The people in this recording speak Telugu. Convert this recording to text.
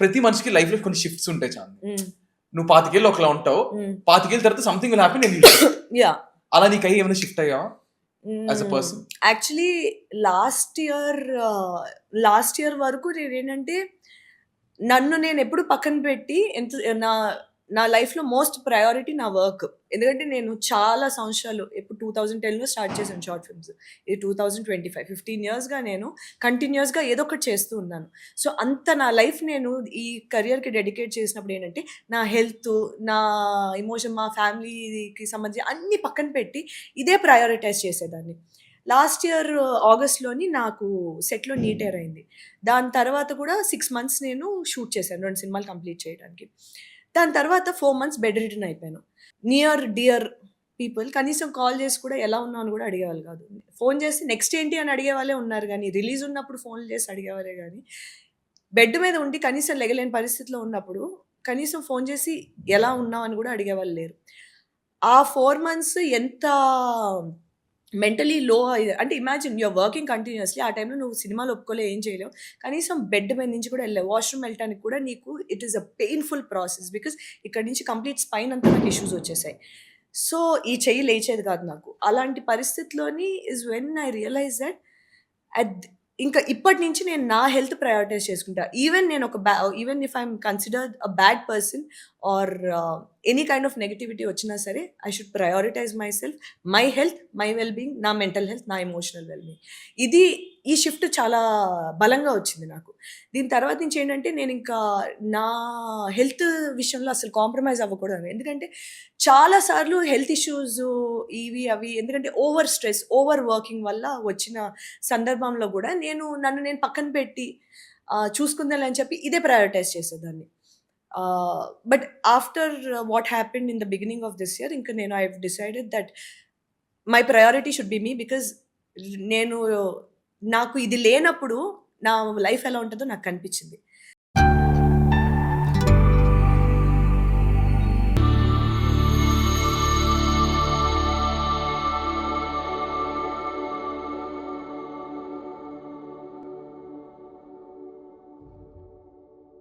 ప్రతి మనిషికి లైఫ్ లో కొన్ని షిఫ్ట్స్ ఉంటాయి చాలా. నువ్వు 25 ఏళ్ళు ఒకలా ఉంటావు, 25 ఏళ్ళ తర్వాత సంథింగ్ విల్ హ్యాపెన్. యా అలా నీకు అయ్యి ఏమైనా షిఫ్ట్ అయ్యావా as a person? Actually last year వరకు నేనేంటంటే నన్ను నేను ఎప్పుడు పక్కన పెట్టి నా లైఫ్లో మోస్ట్ ప్రయారిటీ నా వర్క్. ఎందుకంటే నేను చాలా సంవత్సరాలు ఇప్పుడు 2010లో స్టార్ట్ చేశాను షార్ట్ ఫిల్మ్స్. ఇది 2025 15 ఇయర్స్గా నేను కంటిన్యూస్గా ఏదో ఒకటి చేస్తూ ఉన్నాను. సో అంత నా లైఫ్ నేను ఈ కెరియర్కి డెడికేట్ చేసినప్పుడు ఏంటంటే నా హెల్త్, నా ఎమోషన్, మా ఫ్యామిలీకి సంబంధించి అన్ని పక్కన పెట్టి ఇదే ప్రయారిటైజ్ చేసేదాన్ని. లాస్ట్ ఇయర్ ఆగస్ట్లోని నాకు సెట్లో నీట్ ఎయిర్ అయింది. దాని తర్వాత కూడా 6 months నేను షూట్ చేశాను 2 సినిమాలు కంప్లీట్ చేయడానికి. దాని తర్వాత 4 months బెడ్ రిటర్న్ అయిపోయాను. నియర్ డియర్ పీపుల్ కనీసం కాల్ చేసి కూడా ఎలా ఉన్నావు అని కూడా అడిగేవాళ్ళు కాదు. ఫోన్ చేసి నెక్స్ట్ ఏంటి అని అడిగే వాళ్ళే ఉన్నారు, కానీ రిలీజ్ ఉన్నప్పుడు ఫోన్లు చేసి అడిగేవాళ్ళే. కానీ బెడ్ మీద ఉండి కనీసం లెగలేని పరిస్థితిలో ఉన్నప్పుడు కనీసం ఫోన్ చేసి ఎలా ఉన్నావు అని కూడా అడిగేవాళ్ళు లేరు. ఆ 4 months ఎంత మెంటలీ లో అంటే ఇమాజిన్ యూఆర్ వర్కింగ్ కంటిన్యూస్లీ. ఆ టైంలో నువ్వు సినిమాలు ఒప్పుకోలే, ఏం చేయలేవు, కనీసం బెడ్ మీద నుంచి కూడా వెళ్ళావు. వాష్రూమ్ వెళ్ళటానికి కూడా నీకు it is a painful process. Because ఇక్కడ నుంచి కంప్లీట్ స్పైన్ అంతా నాకు ఇష్యూస్ వచ్చేసాయి. సో ఈ చెయ్యి లేచేది కాదు నాకు. అలాంటి పరిస్థితిలోని is when I realise that ఇంకా ఇప్పటి నుంచి నేను నా హెల్త్ ప్రయారిటైజ్ చేసుకుంటా. Even if I'm considered a bad person or any kind of negativity వచ్చినా సరే, I should prioritise my self, my health, my wellbeing, నా మెంటల్ హెల్త్, నా ఎమోషనల్ వెల్బీయింగ్. ఈ షిఫ్ట్ చాలా బలంగా వచ్చింది నాకు. దీని తర్వాత నుంచి ఏంటంటే నేను ఇంకా నా హెల్త్ విషయంలో అసలు కాంప్రమైజ్ అవ్వకూడదు. ఎందుకంటే చాలాసార్లు హెల్త్ ఇష్యూస్ ఇవి అవి ఎందుకంటే ఓవర్ స్ట్రెస్, ఓవర్ వర్కింగ్ వల్ల వచ్చిన సందర్భంలో కూడా నన్ను నేను పక్కన పెట్టి చూసుకుందాలని అని చెప్పి ఇదే ప్రయారిటైజ్ చేసేదాన్ని. But after what happened in the beginning of this year, ఇంకా I have decided that my priority should be me. Because నాకు ఇది లేనప్పుడు నా లైఫ్ ఎలా ఉంటుందో నాకు కనిపించింది.